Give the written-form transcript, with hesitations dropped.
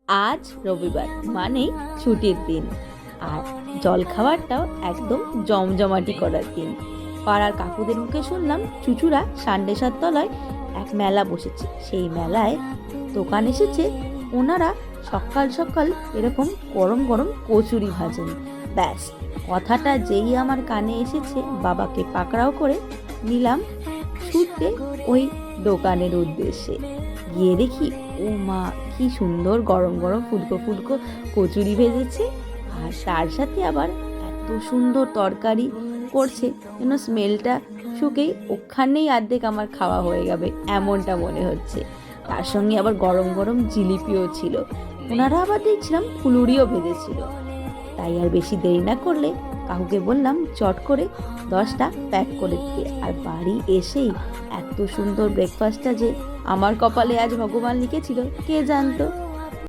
আজ রবিবার মানেই ছুটির দিন, আর জলখাবারটাও একদম জমজমাটি করার দিন। পাড়ার কাকুদের মুখে শুনলাম চুচুড়া সান্ডেসার তলায় এক মেলা বসেছে। সেই মেলায় দোকান এসেছে, ওনারা সকাল সকাল এরকম গরম গরম কচুরি ভাজেন। ব্যাস, কথাটা যেই আমার কানে এসেছে, বাবাকে পাকড়াও করে নিলাম ছুটতে ওই দোকানের উদ্দেশ্যে। গিয়ে দেখি, ও মা, কি সুন্দর গরম গরম ফুলকো ফুলকো কচুরি ভেজেছে, আর তার সাথে আবার এত সুন্দর তরকারি করছে যেন স্মেলটা শুকেই ওখানেই অর্ধেক আমার খাওয়া হয়ে যাবে এমনটা মনে হচ্ছে। তার সঙ্গে আবার গরম গরম জিলিপিও ছিল। ওনারা আবার দেখছিলাম ফুলুরিও ভেজেছিল। তাই আর বেশি দেরি না করলে কাকুকে বললাম চট করে 10টা প্যাক করে দিতে। আর বাড়ি এসেই এত সুন্দর ব্রেকফাস্টটা যে আমার কপালে আজ ভগবান লিখেছিল কে জানতো।